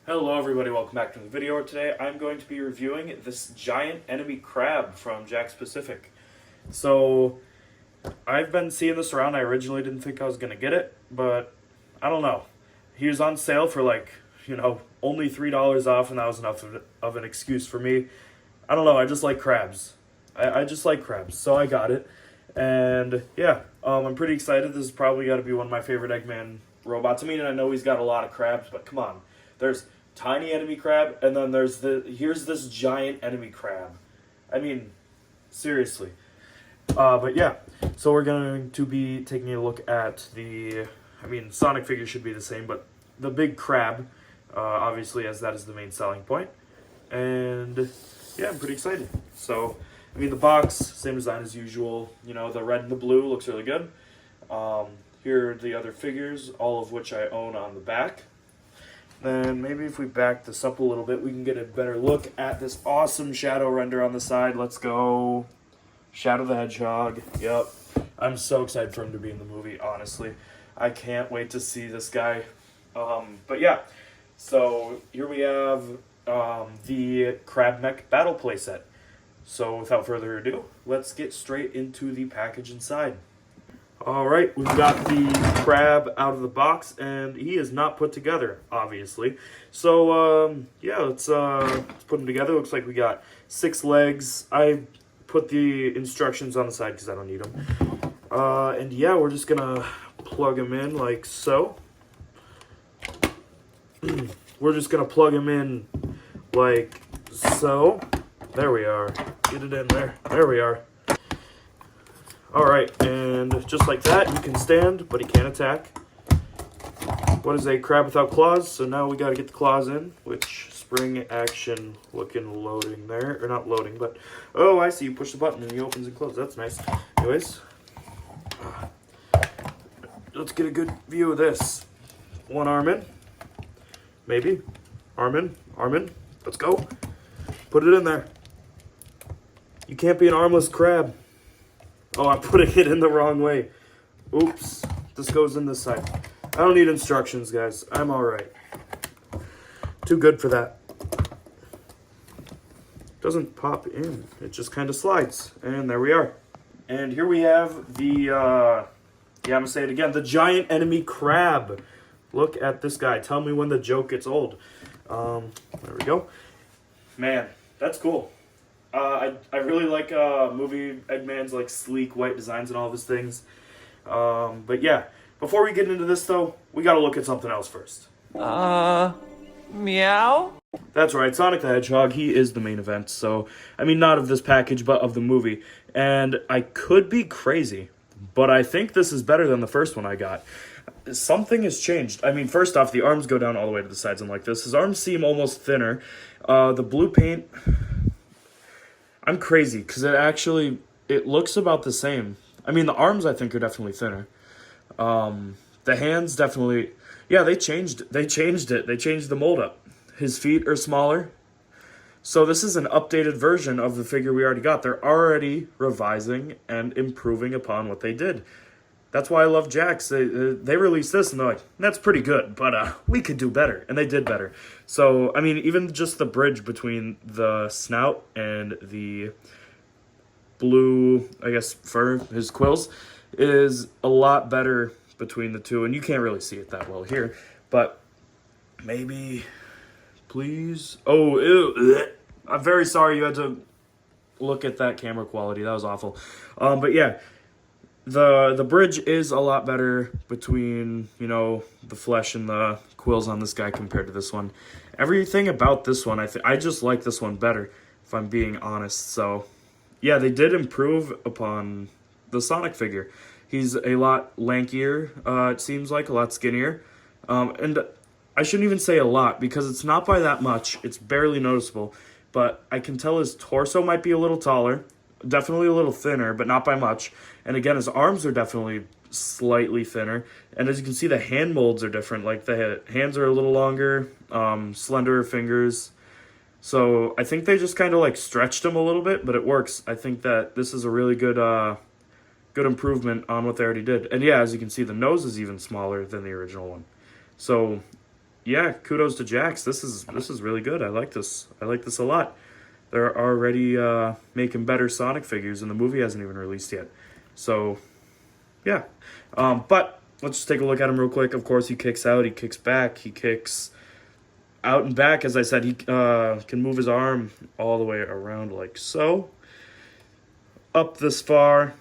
Hello everybody, welcome back to the video. Today I'm going to be reviewing this giant enemy crab from Jakks Pacific. So, I've been seeing this around. I originally didn't think I was going to get it, but I don't know. He was on sale for only $3 off, and that was enough of an excuse for me. I don't know, I just like crabs. I just like crabs, so I got it. And yeah, I'm pretty excited. This is probably got to be one of my favorite Eggman robots. I mean, I know he's got a lot of crabs, but come on. There's tiny enemy crab, and then here's this giant enemy crab. I mean, seriously. But yeah, so we're going to be taking a look at Sonic figure should be the same, but the big crab, obviously, as that is the main selling point. And yeah, I'm pretty excited. So, the box, same design as usual. You know, the red and the blue looks really good. Here are the other figures, all of which I own on the back. Then maybe if we back this up a little bit, we can get a better look at this awesome shadow render on the side. Let's go. Shadow the Hedgehog. Yep. I'm so excited for him to be in the movie, honestly. I can't wait to see this guy. But yeah, so here we have the Crab Mech Battle Playset. So without further ado, let's get straight into the package inside. Alright, we've got the crab out of the box, and he is not put together, obviously. So, yeah, let's put him together. Looks like we got 6 legs. I put the instructions on the side because I don't need them. And yeah, we're just going to plug him in like so. We're just going to plug him in like so. There we are. Get it in there. There we are. Alright, and just like that, he can stand, but he can't attack. What is a crab without claws? So now we gotta get the claws in, which spring action looking loading there. Or not loading, but... Oh, I see. You push the button and he opens and closes. That's nice. Anyways. Let's get a good view of this. One arm in. Maybe. Arm in. Arm in. Let's go. Put it in there. You can't be an armless crab. Oh, I'm putting it in the wrong way. Oops. This goes in this side. I don't need instructions, guys. I'm alright. Too good for that. Doesn't pop in. It just kind of slides. And there we are. And here we have the, I'm going to say it again, the giant enemy crab. Look at this guy. Tell me when the joke gets old. There we go. Man, that's cool. I really like movie Eggman's like sleek white designs and all of his things. But yeah, before we get into this though, we gotta look at something else first. Meow? That's right, Sonic the Hedgehog, he is the main event. So, not of this package, but of the movie. And I could be crazy, but I think this is better than the first one I got. Something has changed. First off, the arms go down all the way to the sides and like this. His arms seem almost thinner. The blue paint... I'm crazy, because it looks about the same. The arms, I think, are definitely thinner. The hands, definitely, yeah, they changed it. They changed the mold up. His feet are smaller. So this is an updated version of the figure we already got. They're already revising and improving upon what they did. That's why I love Jakks. They released this, and they're like, that's pretty good, but we could do better. And they did better. So, even just the bridge between the snout and the blue, I guess, fur, his quills, is a lot better between the two. And you can't really see it that well here. But maybe, please. Oh, ew. I'm very sorry you had to look at that camera quality. That was awful. But yeah. The bridge is a lot better between, the flesh and the quills on this guy compared to this one. Everything about this one, I just like this one better, if I'm being honest. So, yeah, they did improve upon the Sonic figure. He's a lot lankier, it seems like, a lot skinnier. And I shouldn't even say a lot, because it's not by that much. It's barely noticeable. But I can tell his torso might be a little taller. Definitely a little thinner, but not by much. And again, his arms are definitely slightly thinner. And as you can see, the hand molds are different. Like, the hands are a little longer, slenderer fingers. So I think they just kind of like stretched him a little bit, but it works. I think that this is a really good good improvement on what they already did. And yeah, as you can see, the nose is even smaller than the original one. So yeah, kudos to Jakks. This is really good. I like this. I like this a lot. They're already making better Sonic figures, and the movie hasn't even released yet. So, yeah. But let's just take a look at him real quick. Of course, he kicks out, he kicks back, he kicks out and back. As I said, he can move his arm all the way around like so. Up this far,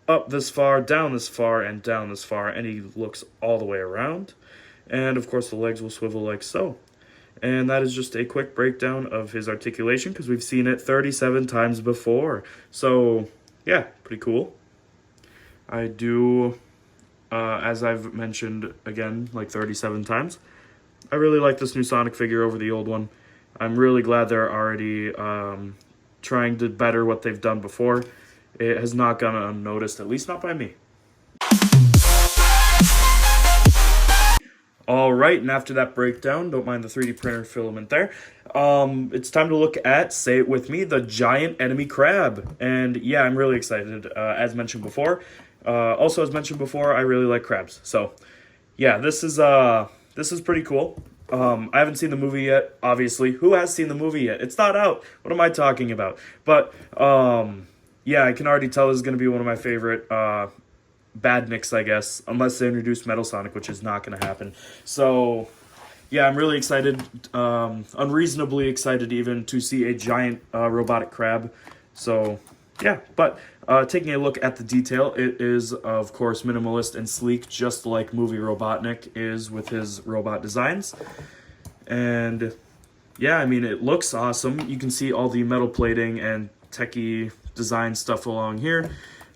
down this far, and down this far, and he looks all the way around. And, of course, the legs will swivel like so. And that is just a quick breakdown of his articulation, because we've seen it 37 times before. So, yeah, pretty cool. I do, as I've mentioned again, like 37 times, I really like this new Sonic figure over the old one. I'm really glad they're already trying to better what they've done before. It has not gone unnoticed, at least not by me. All right, and after that breakdown, don't mind the 3D printer filament there, it's time to look at, say it with me, the Giant Enemy Crab. And yeah, I'm really excited, as mentioned before. Also, as mentioned before, I really like crabs. So yeah, this is pretty cool. I haven't seen the movie yet, obviously. Who has seen the movie yet? It's not out. What am I talking about? But yeah, I can already tell this is going to be one of my favorite badniks, I guess, unless they introduce Metal Sonic, which is not going to happen. So, yeah, I'm really excited, unreasonably excited even, to see a giant robotic crab. So, yeah, but taking a look at the detail, it is, of course, minimalist and sleek, just like movie Robotnik is with his robot designs. And, yeah, I mean, it looks awesome. You can see all the metal plating and techie design stuff along here.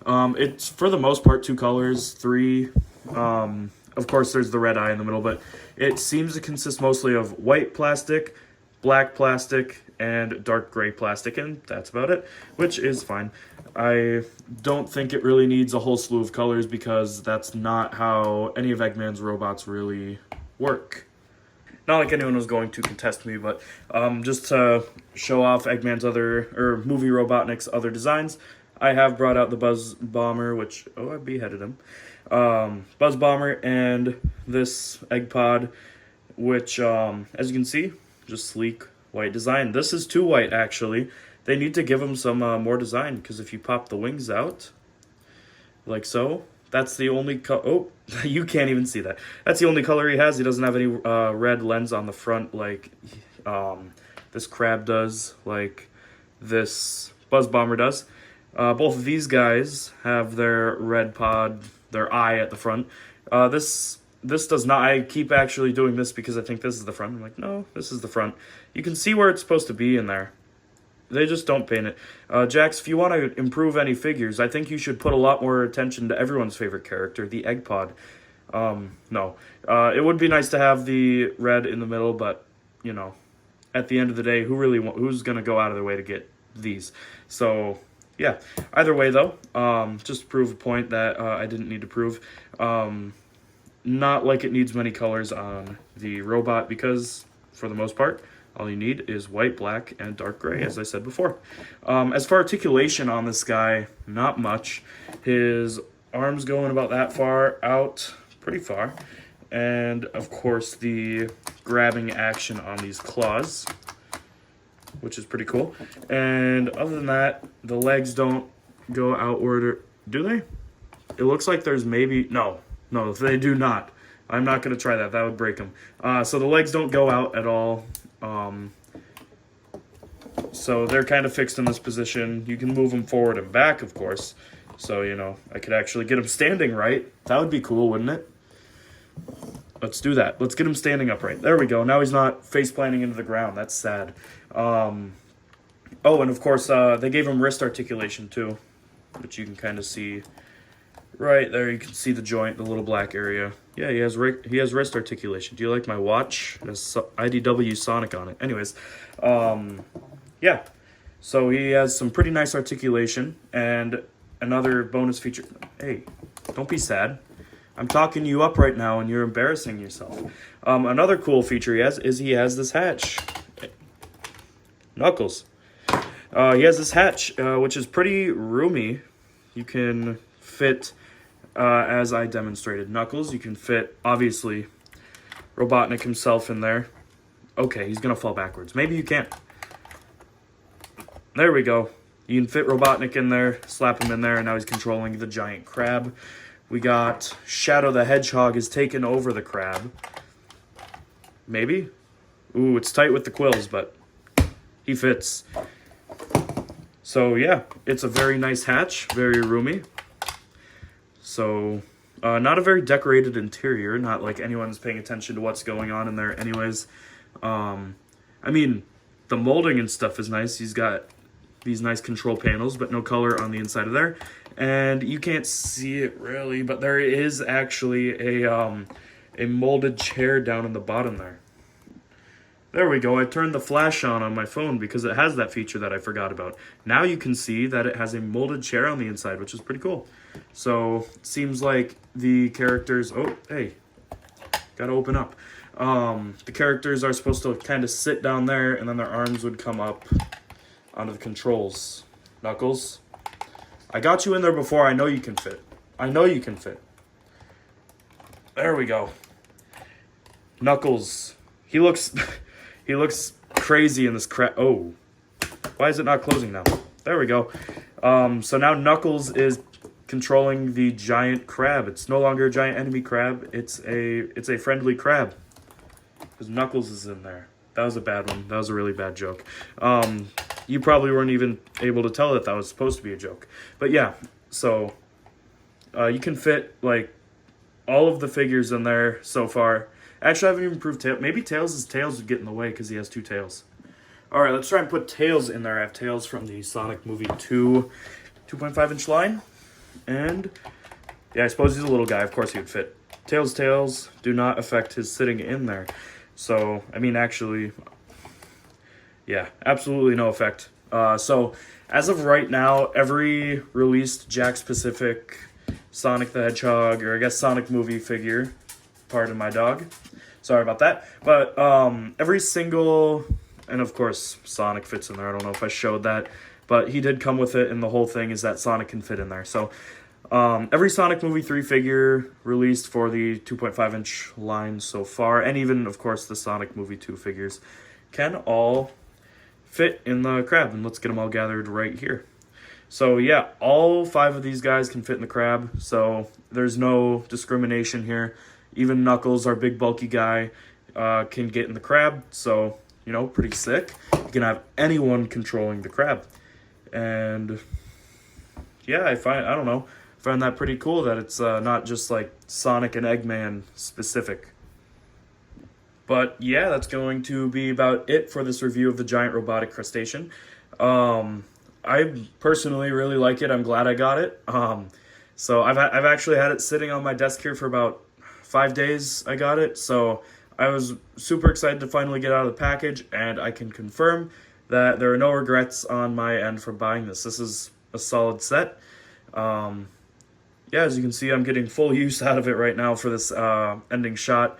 It's, for the most part, 2 colors, 3. Of course, there's the red eye in the middle, but it seems to consist mostly of white plastic, black plastic, and dark gray plastic, and that's about it, which is fine. I don't think it really needs a whole slew of colors, because that's not how any of Eggman's robots really work. Not like anyone was going to contest me, but just to show off Eggman's movie Robotnik's other designs, I have brought out the Buzz Bomber, which, oh, I beheaded him. Buzz Bomber and this Egg Pod, which, as you can see, just sleek white design. This is too white, actually. They need to give him some more design, because if you pop the wings out, like so, that's the only oh, you can't even see that. That's the only color he has. He doesn't have any red lens on the front like this crab does, like this Buzz Bomber does. Both of these guys have their red pod, their eye at the front. This does not. I keep actually doing this because I think this is the front. I'm like, no, this is the front. You can see where it's supposed to be in there. They just don't paint it. Jakks, if you want to improve any figures, I think you should put a lot more attention to everyone's favorite character, the Egg Pod. No. It would be nice to have the red in the middle, but, you know, at the end of the day, who's going to go out of their way to get these? So, yeah. Either way, though, just to prove a point that I didn't need to prove, not like it needs many colors on the robot, because, for the most part, all you need is white, black, and dark gray, as I said before. As for articulation on this guy, not much. His arms going about that far out, pretty far. And, of course, the grabbing action on these claws, which is pretty cool. And other than that, the legs don't go outward, or do they? It looks like there's maybe... No, they do not. I'm not going to try that. That would break them. So the legs don't go out at all. So they're kind of fixed in this position. You can move them forward and back, of course. So, you know, I could actually get him standing right. That would be cool, wouldn't it? Let's do that. Let's get him standing upright. There we go. Now he's not face planting into the ground. That's sad. Oh, and of course, they gave him wrist articulation too, which you can kind of see right there. You can see the joint, the little black area. Yeah, he has wrist articulation. Do you like my watch? It has IDW Sonic on it. Anyways, yeah. So he has some pretty nice articulation, and another bonus feature. Hey, don't be sad. I'm talking you up right now, and you're embarrassing yourself. Another cool feature he has this hatch. Knuckles. He has this hatch, which is pretty roomy. You can fit, as I demonstrated, Knuckles. You can fit, obviously, Robotnik himself in there. Okay, he's gonna fall backwards. Maybe you can't. There we go. You can fit Robotnik in there, slap him in there, and now he's controlling the giant crab. We got Shadow the Hedgehog is taking over the crab. Maybe? Ooh, it's tight with the quills, but he fits. So yeah, it's a very nice hatch, very roomy. So, not a very decorated interior, not like anyone's paying attention to what's going on in there anyways. I mean, the molding and stuff is nice. He's got these nice control panels, but no color on the inside of there. And you can't see it really, but there is actually a molded chair down in the bottom there. There we go. I turned the flash on my phone because it has that feature that I forgot about. Now you can see that it has a molded chair on the inside, which is pretty cool. So it seems like the characters... Oh, hey. Gotta open up. The characters are supposed to kind of sit down there, and then their arms would come up onto the controls. Knuckles, I got you in there before. I know you can fit. I know you can fit. There we go. Knuckles. He looks he looks crazy in this crap. Oh. Why is it not closing now? There we go. So now Knuckles is controlling the giant crab. It's no longer a giant enemy crab. It's a friendly crab. Because Knuckles is in there. That was a bad one. That was a really bad joke. You probably weren't even able to tell that that was supposed to be a joke. But yeah, so you can fit like all of the figures in there so far. Actually, I haven't even proved Tails. Maybe Tails' tails would get in the way because he has two tails. Alright, let's try and put Tails in there. I have Tails from the Sonic movie 2 2.5-inch line. And yeah, I suppose he's a little guy. Of course he would fit. Tails' tails do not affect his sitting in there. So, I mean, actually... yeah, absolutely no effect. So, as of right now, every released Jakks Pacific, Sonic the Hedgehog, or I guess Sonic movie figure, pardon my dog, sorry about that, but every single, and of course Sonic fits in there, I don't know if I showed that, but he did come with it, and the whole thing is that Sonic can fit in there. So, every Sonic movie 3 figure released for the 2.5-inch line so far, and even, of course, the Sonic movie 2 figures, can all fit in the crab, and let's get them all gathered right here. So yeah, all 5 of these guys can fit in the crab, so there's no discrimination here. Even Knuckles, our big bulky guy, can get in the crab, so, you know, pretty sick. You can have anyone controlling the crab. And yeah, I don't know, find that pretty cool that it's not just like Sonic and Eggman specific. But yeah, that's going to be about it for this review of the giant robotic crustacean. I personally really like it. I'm glad I got it. So I've actually had it sitting on my desk here for about 5 days. I got it, so I was super excited to finally get out of the package, and I can confirm that there are no regrets on my end for buying this. This is a solid set. Yeah, as you can see, I'm getting full use out of it right now for this ending shot.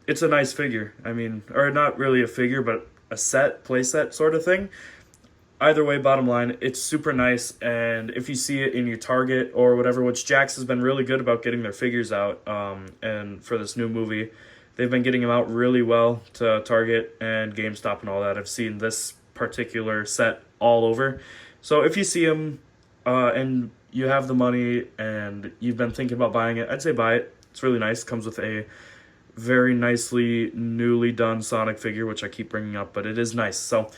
It's a nice figure. I mean, or not really a figure, but a set, playset sort of thing. Either way, bottom line, it's super nice, and if you see it in your Target or whatever, which Jakks has been really good about getting their figures out, and for this new movie, they've been getting them out really well to Target and GameStop and all that. I've seen this particular set all over. So if you see them, and you have the money, and you've been thinking about buying it, I'd say buy it. It's really nice. Comes with a very nicely newly done Sonic figure, which I keep bringing up, but it is nice. So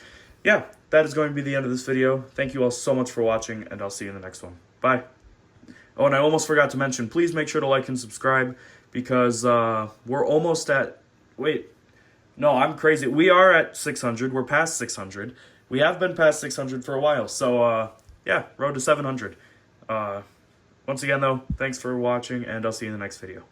yeah, that is going to be the end of this video. Thank you all so much for watching, and I'll see you in the next one. Bye. Oh, and I almost forgot to mention, please make sure to like and subscribe, because we're almost at... Wait. No, I'm crazy. We are at 600. We're past 600. We have been past 600 for a while. So, yeah, road to 700. Once again, though, thanks for watching, and I'll see you in the next video.